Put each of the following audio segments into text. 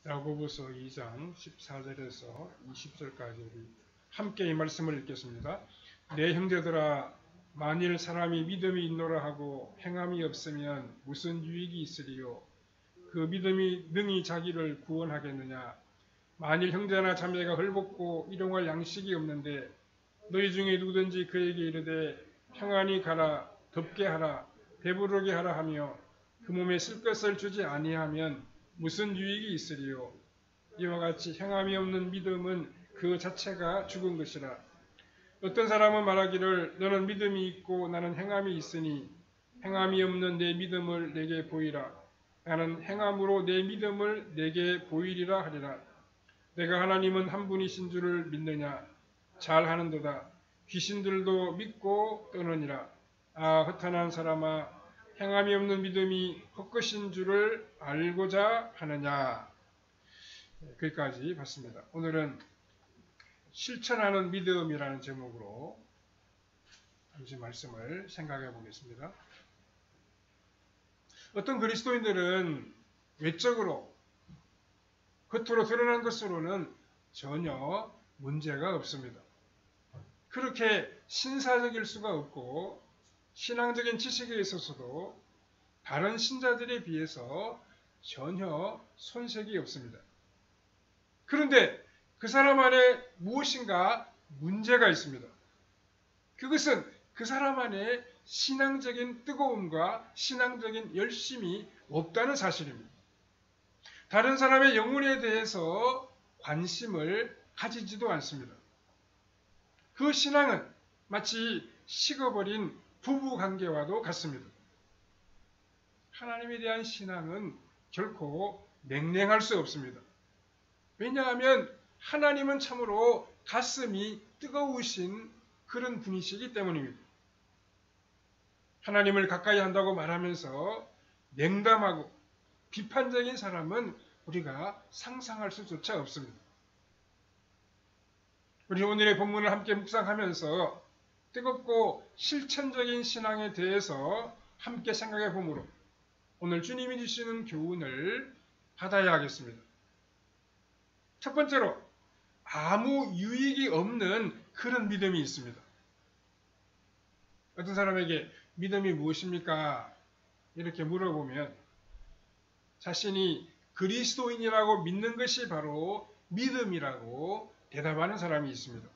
야고보서 2장 14절에서 20절까지 우리 함께 이 말씀을 읽겠습니다. 내 형제들아, 만일 사람이 믿음이 있노라 하고 행함이 없으면 무슨 유익이 있으리요? 그 믿음이 능히 자기를 구원하겠느냐? 만일 형제나 자매가 헐벗고 일용할 양식이 없는데 너희 중에 누구든지 그에게 이르되 평안히 가라, 덥게 하라, 배부르게 하라 하며 그 몸에 쓸 것을 주지 아니하면 무슨 유익이 있으리요? 이와 같이 행함이 없는 믿음은 그 자체가 죽은 것이라. 어떤 사람은 말하기를 너는 믿음이 있고 나는 행함이 있으니 행함이 없는 내 믿음을 내게 보이라. 나는 행함으로 내 믿음을 내게 보이리라 하리라. 내가 하나님은 한 분이신 줄을 믿느냐? 잘하는도다. 귀신들도 믿고 떠느니라. 아, 허탄한 사람아, 행함이 없는 믿음이 헛것인 줄을 알고자 하느냐. 거기까지 봤습니다. 오늘은 실천하는 믿음이라는 제목으로 잠시 말씀을 생각해 보겠습니다. 어떤 그리스도인들은 외적으로 겉으로 드러난 것으로는 전혀 문제가 없습니다. 그렇게 신사적일 수가 없고 신앙적인 지식에 있어서도 다른 신자들에 비해서 전혀 손색이 없습니다. 그런데 그 사람 안에 무엇인가 문제가 있습니다. 그것은 그 사람 안에 신앙적인 뜨거움과 신앙적인 열심이 없다는 사실입니다. 다른 사람의 영혼에 대해서 관심을 가지지도 않습니다. 그 신앙은 마치 식어버린 부부관계와도 같습니다. 하나님에 대한 신앙은 결코 냉랭할 수 없습니다. 왜냐하면 하나님은 참으로 가슴이 뜨거우신 그런 분이시기 때문입니다. 하나님을 가까이 한다고 말하면서 냉담하고 비판적인 사람은 우리가 상상할 수조차 없습니다. 우리 오늘의 본문을 함께 묵상하면서 뜨겁고 실천적인 신앙에 대해서 함께 생각해 보므로 오늘 주님이 주시는 교훈을 받아야 하겠습니다. 첫 번째로 아무 유익이 없는 그런 믿음이 있습니다. 어떤 사람에게 믿음이 무엇입니까? 이렇게 물어보면 자신이 그리스도인이라고 믿는 것이 바로 믿음이라고 대답하는 사람이 있습니다.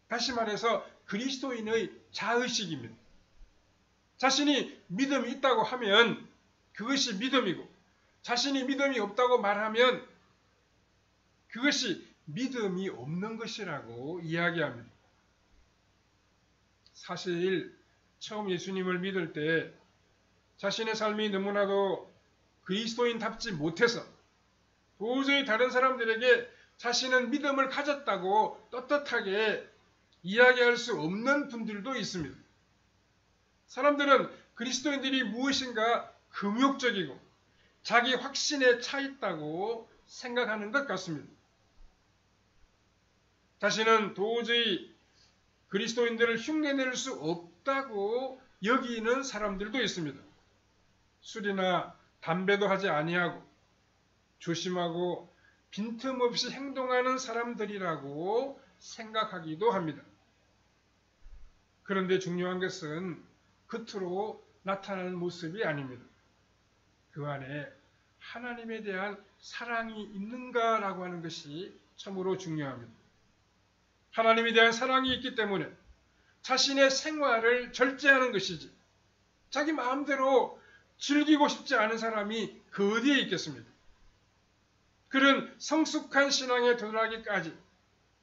다시 말해서 그리스도인의 자의식입니다. 자신이 믿음이 있다고 하면 그것이 믿음이고 자신이 믿음이 없다고 말하면 그것이 믿음이 없는 것이라고 이야기합니다. 사실 처음 예수님을 믿을 때 자신의 삶이 너무나도 그리스도인답지 못해서 도저히 다른 사람들에게 자신은 믿음을 가졌다고 떳떳하게 이야기할 수 없는 분들도 있습니다. 사람들은 그리스도인들이 무엇인가 금욕적이고 자기 확신에 차 있다고 생각하는 것 같습니다. 자신은 도저히 그리스도인들을 흉내낼 수 없다고 여기는 사람들도 있습니다. 술이나 담배도 하지 아니하고 조심하고 빈틈없이 행동하는 사람들이라고 생각하기도 합니다. 그런데 중요한 것은 겉으로 나타나는 모습이 아닙니다. 그 안에 하나님에 대한 사랑이 있는가라고 하는 것이 참으로 중요합니다. 하나님에 대한 사랑이 있기 때문에 자신의 생활을 절제하는 것이지 자기 마음대로 즐기고 싶지 않은 사람이 그 어디에 있겠습니까? 그런 성숙한 신앙에 도달하기까지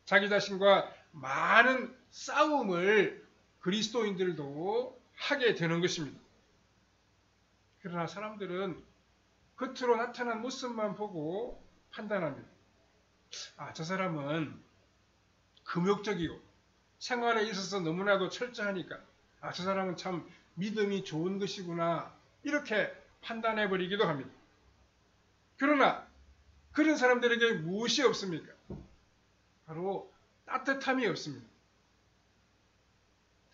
자기 자신과 많은 싸움을 그리스도인들도 하게 되는 것입니다. 그러나 사람들은 겉으로 나타난 모습만 보고 판단합니다. 아, 저 사람은 금욕적이고 생활에 있어서 너무나도 철저하니까 아, 저 사람은 참 믿음이 좋은 것이구나 이렇게 판단해버리기도 합니다. 그러나 그런 사람들에게 무엇이 없습니까? 바로 따뜻함이 없습니다.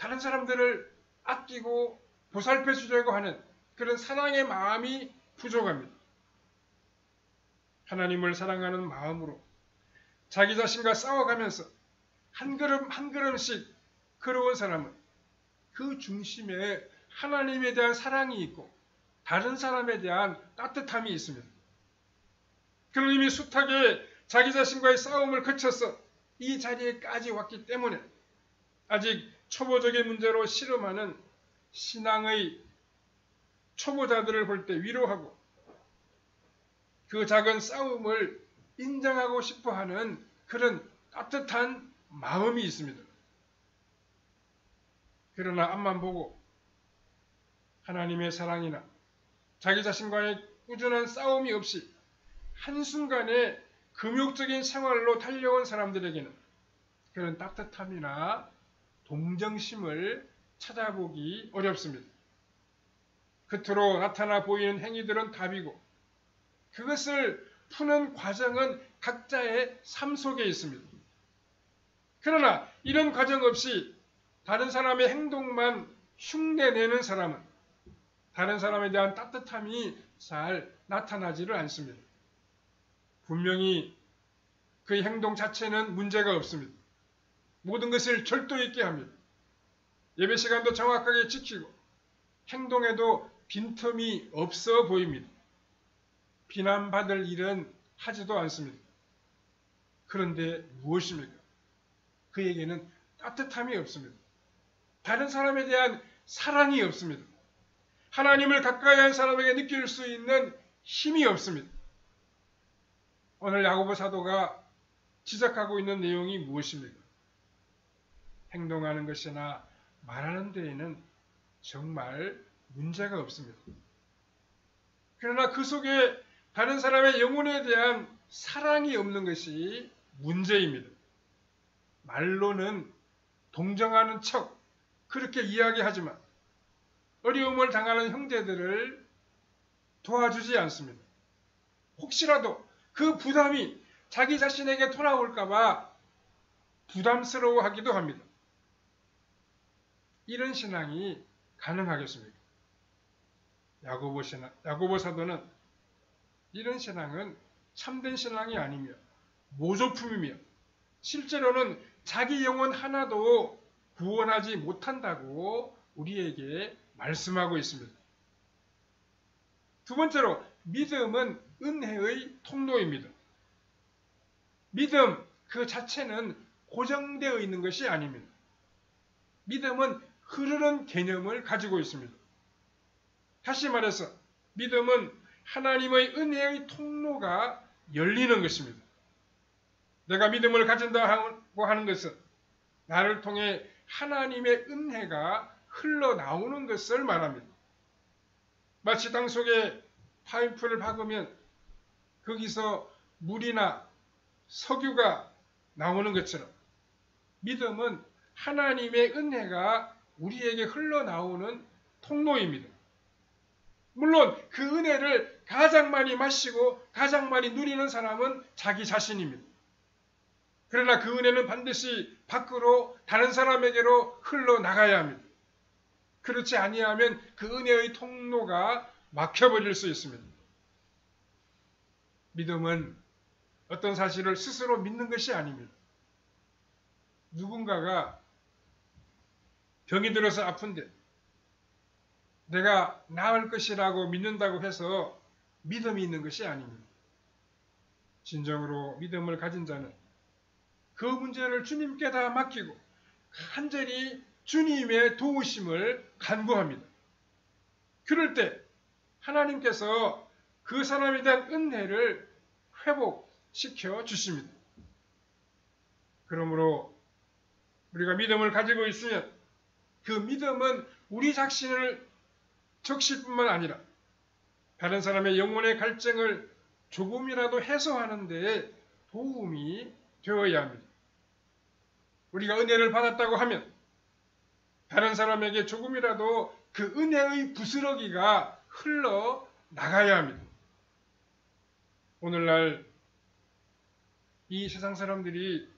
다른 사람들을 아끼고 보살펴 주려고 하는 그런 사랑의 마음이 부족합니다. 하나님을 사랑하는 마음으로 자기 자신과 싸워가면서 한 걸음 한 걸음씩 걸어온 사람은 그 중심에 하나님에 대한 사랑이 있고 다른 사람에 대한 따뜻함이 있습니다. 그는 이미 숱하게 자기 자신과의 싸움을 거쳐서 이 자리에까지 왔기 때문에 아직 초보적인 문제로 씨름하는 신앙의 초보자들을 볼 때 위로하고 그 작은 싸움을 인정하고 싶어하는 그런 따뜻한 마음이 있습니다. 그러나 앞만 보고 하나님의 사랑이나 자기 자신과의 꾸준한 싸움이 없이 한순간에 금욕적인 생활로 달려온 사람들에게는 그런 따뜻함이나 동정심을 찾아보기 어렵습니다. 겉으로 나타나 보이는 행위들은 답이고 그것을 푸는 과정은 각자의 삶 속에 있습니다. 그러나 이런 과정 없이 다른 사람의 행동만 흉내내는 사람은 다른 사람에 대한 따뜻함이 잘 나타나지를 않습니다. 분명히 그의 행동 자체는 문제가 없습니다. 모든 것을 절도 있게 합니다. 예배 시간도 정확하게 지키고 행동에도 빈틈이 없어 보입니다. 비난받을 일은 하지도 않습니다. 그런데 무엇입니까? 그에게는 따뜻함이 없습니다. 다른 사람에 대한 사랑이 없습니다. 하나님을 가까이 한 사람에게 느낄 수 있는 힘이 없습니다. 오늘 야고보 사도가 지적하고 있는 내용이 무엇입니까? 행동하는 것이나 말하는 데에는 정말 문제가 없습니다. 그러나 그 속에 다른 사람의 영혼에 대한 사랑이 없는 것이 문제입니다. 말로는 동정하는 척 그렇게 이야기하지만 어려움을 당하는 형제들을 도와주지 않습니다. 혹시라도 그 부담이 자기 자신에게 돌아올까봐 부담스러워하기도 합니다. 이런 신앙이 가능하겠습니까? 야고보 사도는 이런 신앙은 참된 신앙이 아니며 모조품이며 실제로는 자기 영혼 하나도 구원하지 못한다고 우리에게 말씀하고 있습니다. 두 번째로 믿음은 은혜의 통로입니다. 믿음 그 자체는 고정되어 있는 것이 아닙니다. 믿음은 흐르는 개념을 가지고 있습니다. 다시 말해서 믿음은 하나님의 은혜의 통로가 열리는 것입니다. 내가 믿음을 가진다고 하는 것은 나를 통해 하나님의 은혜가 흘러나오는 것을 말합니다. 마치 땅 속에 파이프를 박으면 거기서 물이나 석유가 나오는 것처럼 믿음은 하나님의 은혜가 우리에게 흘러나오는 통로입니다. 물론 그 은혜를 가장 많이 마시고 가장 많이 누리는 사람은 자기 자신입니다. 그러나 그 은혜는 반드시 밖으로 다른 사람에게로 흘러나가야 합니다. 그렇지 아니하면 그 은혜의 통로가 막혀버릴 수 있습니다. 믿음은 어떤 사실을 스스로 믿는 것이 아닙니다. 누군가가 병이 들어서 아픈데 내가 나을 것이라고 믿는다고 해서 믿음이 있는 것이 아닙니다. 진정으로 믿음을 가진 자는 그 문제를 주님께 다 맡기고 간절히 주님의 도우심을 간구합니다. 그럴 때 하나님께서 그 사람에 대한 은혜를 회복시켜 주십니다. 그러므로 우리가 믿음을 가지고 있으면 그 믿음은 우리 자신을 적실 뿐만 아니라 다른 사람의 영혼의 갈증을 조금이라도 해소하는 데 도움이 되어야 합니다. 우리가 은혜를 받았다고 하면 다른 사람에게 조금이라도 그 은혜의 부스러기가 흘러나가야 합니다. 오늘날 이 세상 사람들이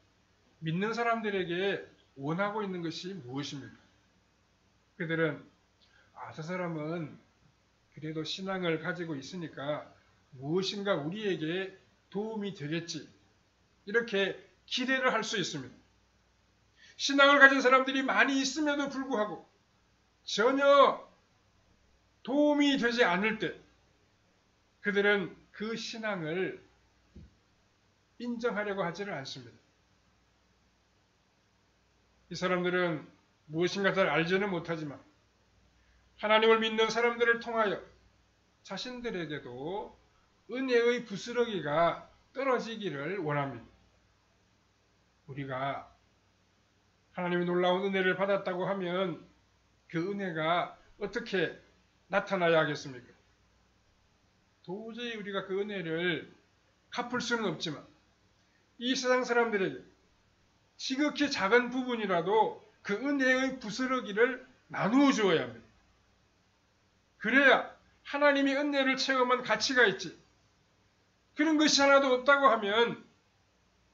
믿는 사람들에게 원하고 있는 것이 무엇입니까? 그들은 저 사람은 그래도 신앙을 가지고 있으니까 무엇인가 우리에게 도움이 되겠지. 이렇게 기대를 할 수 있습니다. 신앙을 가진 사람들이 많이 있음에도 불구하고 전혀 도움이 되지 않을 때 그들은 그 신앙을 인정하려고 하지를 않습니다. 이 사람들은 무엇인가 잘 알지는 못하지만 하나님을 믿는 사람들을 통하여 자신들에게도 은혜의 부스러기가 떨어지기를 원합니다. 우리가 하나님의 놀라운 은혜를 받았다고 하면 그 은혜가 어떻게 나타나야 하겠습니까? 도저히 우리가 그 은혜를 갚을 수는 없지만 이 세상 사람들에게 지극히 작은 부분이라도 그 은혜의 부스러기를 나누어 주어야 합니다. 그래야 하나님이 은혜를 체험한 가치가 있지. 그런 것이 하나도 없다고 하면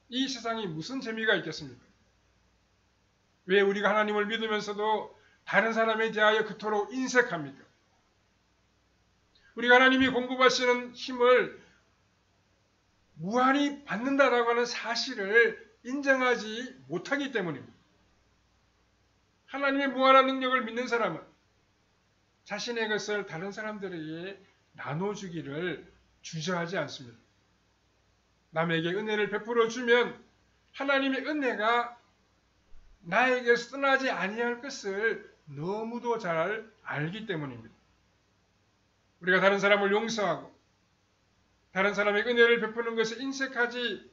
이 세상이 무슨 재미가 있겠습니까? 왜 우리가 하나님을 믿으면서도 다른 사람에 대하여 그토록 인색합니까? 우리가 하나님이 공급하시는 힘을 무한히 받는다라고 하는 사실을 인정하지 못하기 때문입니다. 하나님의 무한한 능력을 믿는 사람은 자신의 것을 다른 사람들에게 나눠주기를 주저하지 않습니다. 남에게 은혜를 베풀어 주면 하나님의 은혜가 나에게서 떠나지 아니할 것을 너무도 잘 알기 때문입니다. 우리가 다른 사람을 용서하고 다른 사람에게 은혜를 베푸는 것을 인색하지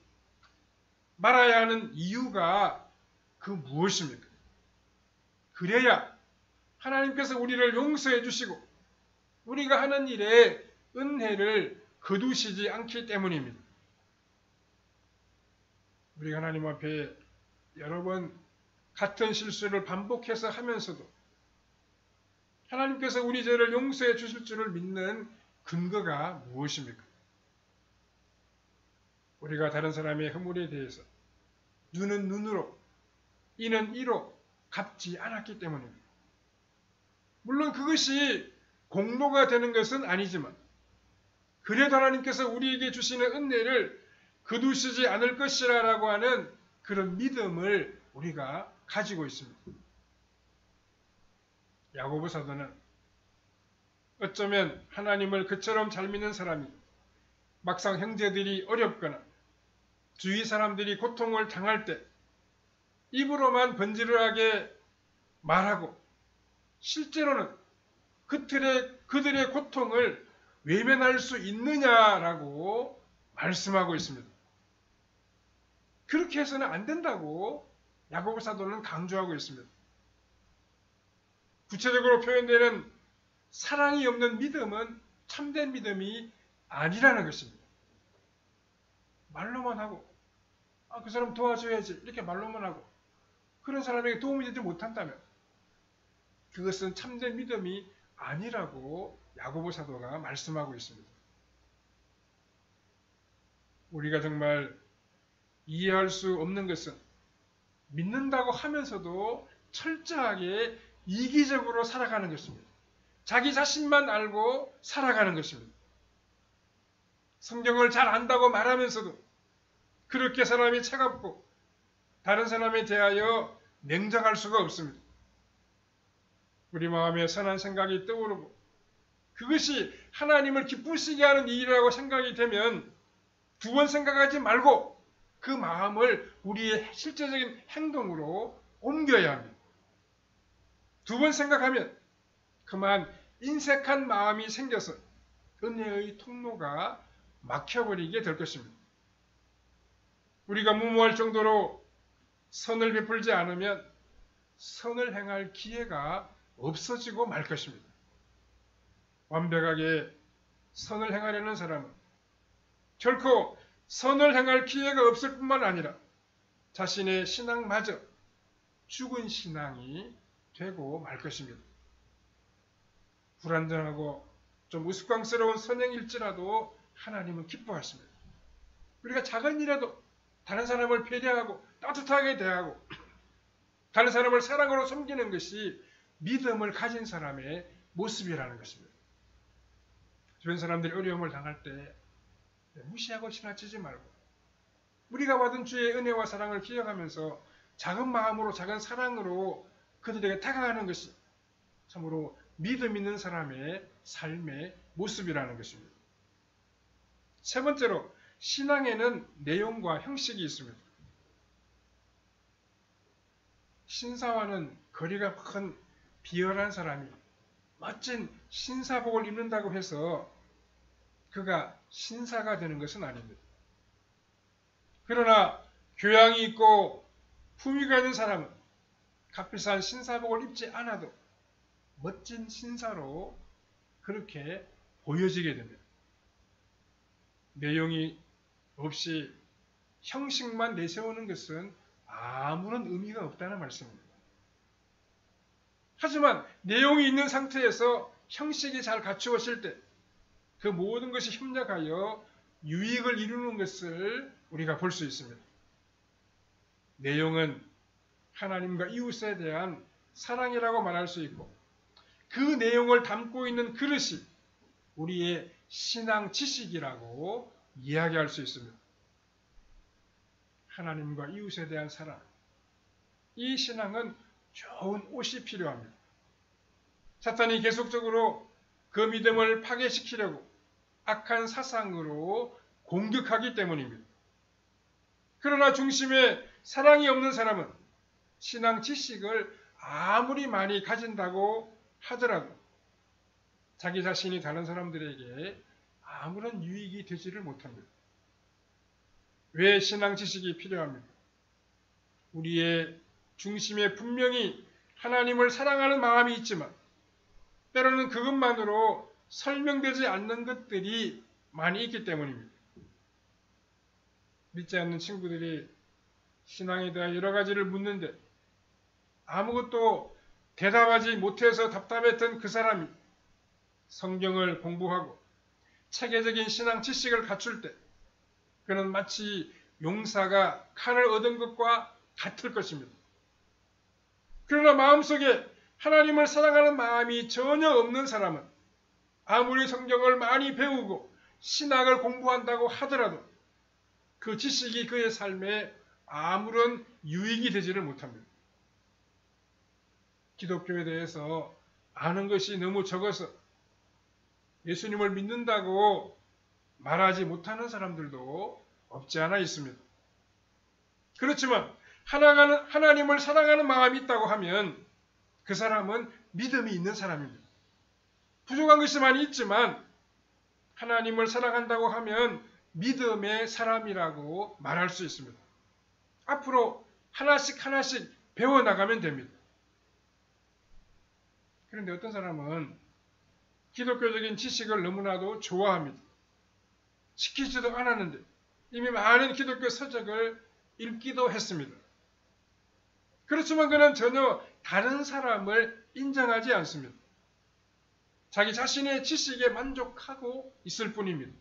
말아야 하는 이유가 그 무엇입니까? 그래야 하나님께서 우리를 용서해 주시고 우리가 하는 일에 은혜를 거두시지 않기 때문입니다. 우리가 하나님 앞에 여러 번 같은 실수를 반복해서 하면서도 하나님께서 우리 죄를 용서해 주실 줄을 믿는 근거가 무엇입니까? 우리가 다른 사람의 허물에 대해서 눈은 눈으로 이는 이로 갚지 않았기 때문입니다. 물론 그것이 공로가 되는 것은 아니지만 그래도 하나님께서 우리에게 주시는 은혜를 거두시지 않을 것이라고 하는 그런 믿음을 우리가 가지고 있습니다. 야고보 사도는 어쩌면 하나님을 그처럼 잘 믿는 사람이 막상 형제들이 어렵거나 주위 사람들이 고통을 당할 때 입으로만 번지르하게 말하고 실제로는 그들의 고통을 외면할 수 있느냐라고 말씀하고 있습니다. 그렇게 해서는 안 된다고 야고보 사도는 강조하고 있습니다. 구체적으로 표현되는 사랑이 없는 믿음은 참된 믿음이 아니라는 것입니다. 말로만 하고 그 사람 도와줘야지 이렇게 말로만 하고 그런 사람에게 도움이 되지 못한다면 그것은 참된 믿음이 아니라고 야고보 사도가 말씀하고 있습니다. 우리가 정말 이해할 수 없는 것은 믿는다고 하면서도 철저하게 이기적으로 살아가는 것입니다. 자기 자신만 알고 살아가는 것입니다. 성경을 잘 안다고 말하면서도 그렇게 사람이 차갑고 다른 사람에 대하여 냉정할 수가 없습니다. 우리 마음에 선한 생각이 떠오르고 그것이 하나님을 기쁘시게 하는 일이라고 생각이 되면 두 번 생각하지 말고 그 마음을 우리의 실제적인 행동으로 옮겨야 합니다. 두 번 생각하면 그만 인색한 마음이 생겨서 은혜의 통로가 막혀버리게 될 것입니다. 우리가 무모할 정도로 선을 베풀지 않으면 선을 행할 기회가 없어지고 말 것입니다. 완벽하게 선을 행하려는 사람은 결코 선을 행할 기회가 없을 뿐만 아니라 자신의 신앙마저 죽은 신앙이 되고 말 것입니다. 불완전하고 좀 우스꽝스러운 선행일지라도 하나님은 기뻐하십니다. 우리가 작은 일에도 다른 사람을 배려하고 따뜻하게 대하고 다른 사람을 사랑으로 섬기는 것이 믿음을 가진 사람의 모습이라는 것입니다. 주변 사람들이 어려움을 당할 때 무시하고 지나치지 말고 우리가 받은 주의 은혜와 사랑을 기억하면서 작은 마음으로 작은 사랑으로 그들에게 다가가는 것이 참으로 믿음 있는 사람의 삶의 모습이라는 것입니다. 세 번째로 신앙에는 내용과 형식이 있습니다. 신사와는 거리가 큰 비열한 사람이 멋진 신사복을 입는다고 해서 그가 신사가 되는 것은 아닙니다. 그러나 교양이 있고 품위가 있는 사람은 값비싼 신사복을 입지 않아도 멋진 신사로 그렇게 보여지게 됩니다. 내용이 없이 형식만 내세우는 것은 아무런 의미가 없다는 말씀입니다. 하지만 내용이 있는 상태에서 형식이 잘 갖추어질 때 그 모든 것이 협력하여 유익을 이루는 것을 우리가 볼 수 있습니다. 내용은 하나님과 이웃에 대한 사랑이라고 말할 수 있고 그 내용을 담고 있는 그릇이 우리의 신앙 지식이라고 이야기할 수 있습니다. 하나님과 이웃에 대한 사랑. 이 신앙은 좋은 옷이 필요합니다. 사탄이 계속적으로 그 믿음을 파괴시키려고 악한 사상으로 공격하기 때문입니다. 그러나 중심에 사랑이 없는 사람은 신앙 지식을 아무리 많이 가진다고 하더라도 자기 자신이 다른 사람들에게 아무런 유익이 되지를 못합니다. 왜 신앙 지식이 필요합니까? 우리의 중심에 분명히 하나님을 사랑하는 마음이 있지만 때로는 그것만으로 설명되지 않는 것들이 많이 있기 때문입니다. 믿지 않는 친구들이 신앙에 대한 여러 가지를 묻는데 아무것도 대답하지 못해서 답답했던 그 사람이 성경을 공부하고 체계적인 신앙 지식을 갖출 때 그는 마치 용사가 칼을 얻은 것과 같을 것입니다. 그러나 마음속에 하나님을 사랑하는 마음이 전혀 없는 사람은 아무리 성경을 많이 배우고 신학을 공부한다고 하더라도 그 지식이 그의 삶에 아무런 유익이 되지를 못합니다. 기독교에 대해서 아는 것이 너무 적어서 예수님을 믿는다고 말하지 못하는 사람들도 없지 않아 있습니다. 그렇지만 하나님을 사랑하는 마음이 있다고 하면 그 사람은 믿음이 있는 사람입니다. 부족한 것이 많이 있지만 하나님을 사랑한다고 하면 믿음의 사람이라고 말할 수 있습니다. 앞으로 하나씩 배워나가면 됩니다. 그런데 어떤 사람은 기독교적인 지식을 너무나도 좋아합니다. 시키지도 않았는데 이미 많은 기독교 서적을 읽기도 했습니다. 그렇지만 그는 전혀 다른 사람을 인정하지 않습니다. 자기 자신의 지식에 만족하고 있을 뿐입니다.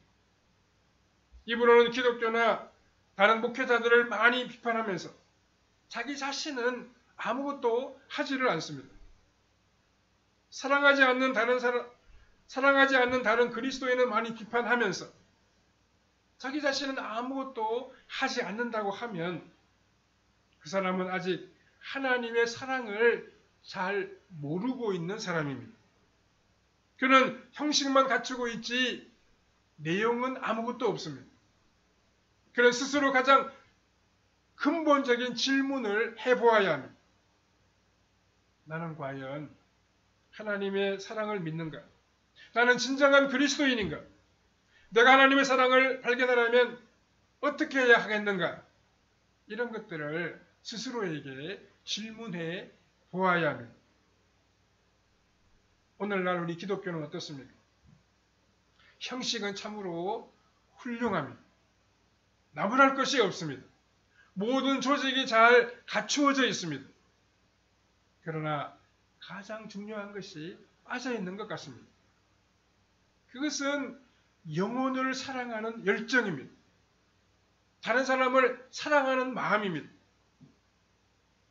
입으로는 기독교나 다른 목회자들을 많이 비판하면서 자기 자신은 아무것도 하지를 않습니다. 사랑하지 않는 다른 그리스도인을 많이 비판하면서 자기 자신은 아무것도 하지 않는다고 하면 그 사람은 아직 하나님의 사랑을 잘 모르고 있는 사람입니다. 그는 형식만 갖추고 있지 내용은 아무것도 없습니다. 그는 스스로 가장 근본적인 질문을 해보아야 합니다. 나는 과연 하나님의 사랑을 믿는가? 나는 진정한 그리스도인인가? 내가 하나님의 사랑을 발견하려면 어떻게 해야 하겠는가? 이런 것들을 스스로에게 질문해 보아야 합니다. 오늘날 우리 기독교는 어떻습니까? 형식은 참으로 훌륭합니다. 나무랄 것이 없습니다. 모든 조직이 잘 갖추어져 있습니다. 그러나 가장 중요한 것이 빠져 있는 것 같습니다. 그것은 영혼을 사랑하는 열정입니다. 다른 사람을 사랑하는 마음입니다.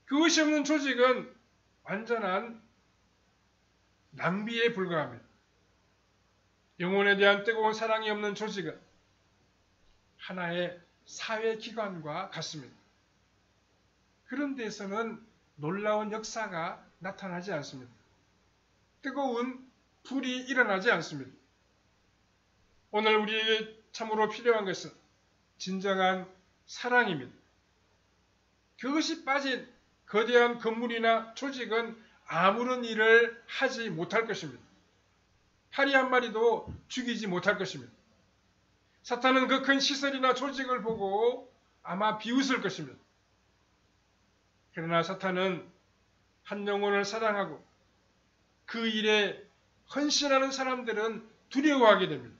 그것이 없는 조직은 완전한 낭비에 불과합니다. 영혼에 대한 뜨거운 사랑이 없는 조직은 하나의 사회기관과 같습니다. 그런 데서는 놀라운 역사가 나타나지 않습니다. 뜨거운 불이 일어나지 않습니다. 오늘 우리에게 참으로 필요한 것은 진정한 사랑입니다. 그것이 빠진 거대한 건물이나 조직은 아무런 일을 하지 못할 것입니다. 파리 한 마리도 죽이지 못할 것입니다. 사탄은 그 큰 시설이나 조직을 보고 아마 비웃을 것입니다. 그러나 사탄은 한 영혼을 사랑하고 그 일에 헌신하는 사람들은 두려워하게 됩니다.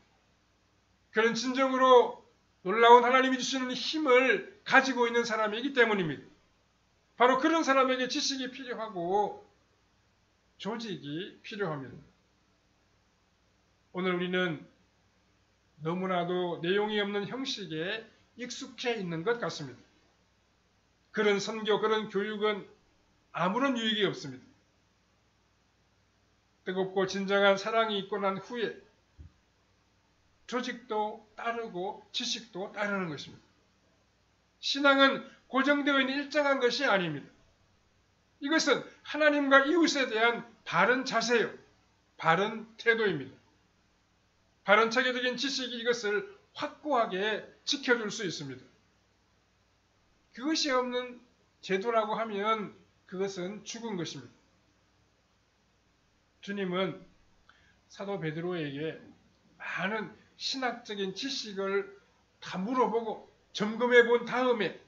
그는 진정으로 놀라운 하나님이 주시는 힘을 가지고 있는 사람이기 때문입니다. 바로 그런 사람에게 지식이 필요하고 조직이 필요합니다. 오늘 우리는 너무나도 내용이 없는 형식에 익숙해 있는 것 같습니다. 그런 선교, 그런 교육은 아무런 유익이 없습니다. 뜨겁고 진정한 사랑이 있고 난 후에 조직도 따르고 지식도 따르는 것입니다. 신앙은 고정되어 있는 일정한 것이 아닙니다. 이것은 하나님과 이웃에 대한 바른 자세요. 바른 태도입니다. 바른 체계적인 지식이 이것을 확고하게 지켜줄 수 있습니다. 그것이 없는 제도라고 하면 그것은 죽은 것입니다. 주님은 사도 베드로에게 많은 신학적인 지식을 다 물어보고 점검해 본 다음에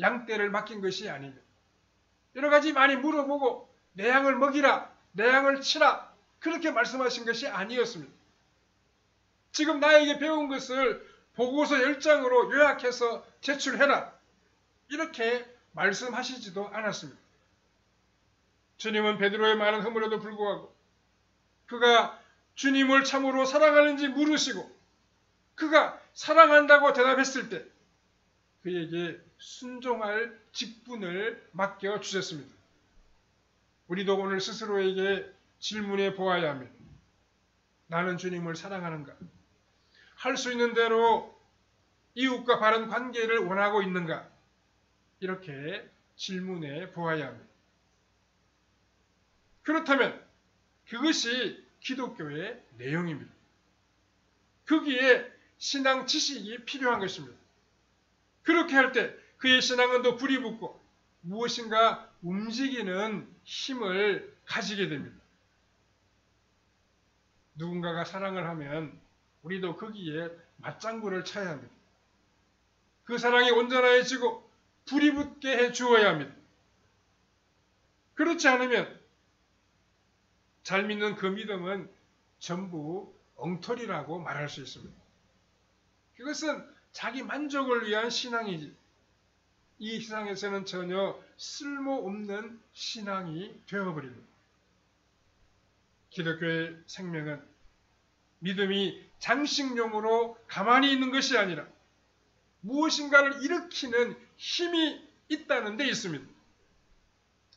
양떼를 맡긴 것이 아닙니다. 여러 가지 많이 물어보고 내 양을 먹이라, 내 양을 치라 그렇게 말씀하신 것이 아니었습니다. 지금 나에게 배운 것을 보고서 10장으로 요약해서 제출해라 이렇게 말씀하시지도 않았습니다. 주님은 베드로의 많은 허물에도 불구하고 그가 주님을 참으로 사랑하는지 물으시고 그가 사랑한다고 대답했을 때 그에게 순종할 직분을 맡겨주셨습니다. 우리도 오늘 스스로에게 질문해 보아야 합니다. 나는 주님을 사랑하는가? 할 수 있는 대로 이웃과 바른 관계를 원하고 있는가? 이렇게 질문해 보아야 합니다. 그렇다면 그것이 기독교의 내용입니다. 거기에 신앙 지식이 필요한 것입니다. 그렇게 할 때 그의 신앙은 더 불이 붙고 무엇인가 움직이는 힘을 가지게 됩니다. 누군가가 사랑을 하면 우리도 거기에 맞장구를 쳐야 합니다. 그 사랑이 온전해지고 불이 붙게 해 주어야 합니다. 그렇지 않으면 잘 믿는 그 믿음은 전부 엉터리라고 말할 수 있습니다. 그것은 자기 만족을 위한 신앙이지 이 세상에서는 전혀 쓸모없는 신앙이 되어버립니다. 기독교의 생명은 믿음이 장식용으로 가만히 있는 것이 아니라 무엇인가를 일으키는 힘이 있다는 데 있습니다.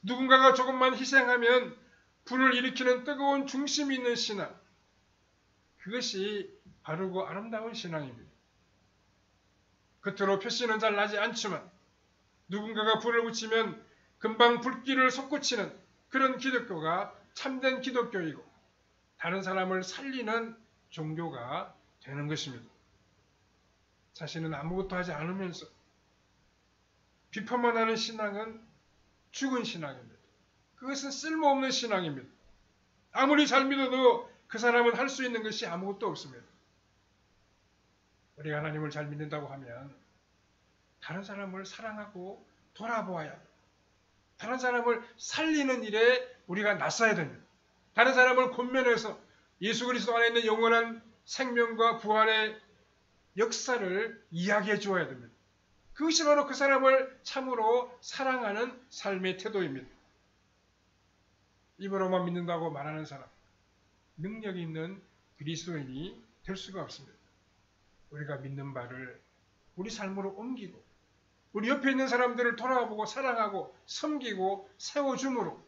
누군가가 조금만 희생하면 불을 일으키는 뜨거운 중심이 있는 신앙, 그것이 바르고 아름다운 신앙입니다. 겉으로 표시는 잘 나지 않지만 누군가가 불을 붙이면 금방 불길을 솟구치는 그런 기독교가 참된 기독교이고 다른 사람을 살리는 종교가 되는 것입니다. 자신은 아무것도 하지 않으면서 비판만 하는 신앙은 죽은 신앙입니다. 그것은 쓸모없는 신앙입니다. 아무리 잘 믿어도 그 사람은 할 수 있는 것이 아무것도 없습니다. 우리가 하나님을 잘 믿는다고 하면 다른 사람을 사랑하고 돌아보아야 합니다. 다른 사람을 살리는 일에 우리가 나서야 됩니다. 다른 사람을 권면해서 예수 그리스도 안에 있는 영원한 생명과 부활의 역사를 이야기해 주어야 됩니다. 그것이 바로 그 사람을 참으로 사랑하는 삶의 태도입니다. 입으로만 믿는다고 말하는 사람, 능력 있는 그리스도인이 될 수가 없습니다. 우리가 믿는 바를 우리 삶으로 옮기고 우리 옆에 있는 사람들을 돌아보고 사랑하고 섬기고 세워줌으로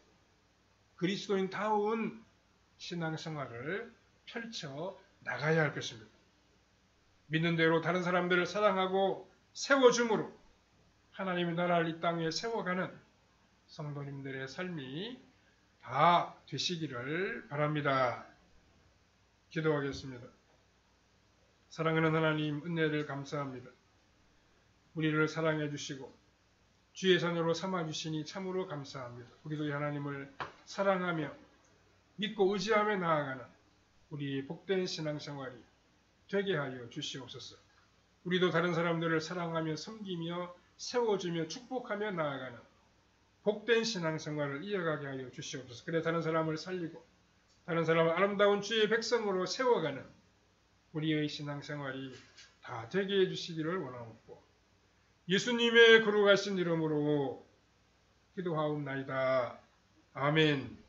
그리스도인다운 신앙생활을 펼쳐 나가야 할 것입니다. 믿는 대로 다른 사람들을 사랑하고 세워줌으로 하나님의 나라를 이 땅에 세워가는 성도님들의 삶이 다 되시기를 바랍니다. 기도하겠습니다. 사랑하는 하나님, 은혜를 감사합니다. 우리를 사랑해 주시고 주의 자녀로 삼아 주시니 참으로 감사합니다. 우리도 하나님을 사랑하며 믿고 의지하며 나아가는 우리 복된 신앙생활이 되게 하여 주시옵소서. 우리도 다른 사람들을 사랑하며 섬기며 세워주며 축복하며 나아가는 복된 신앙생활을 이어가게 하여 주시옵소서. 그래 다른 사람을 살리고 다른 사람을 아름다운 주의 백성으로 세워가는 우리의 신앙생활이 다 되게 해주시기를 원하옵고 예수님의 거룩하신 이름으로 기도하옵나이다. 아멘.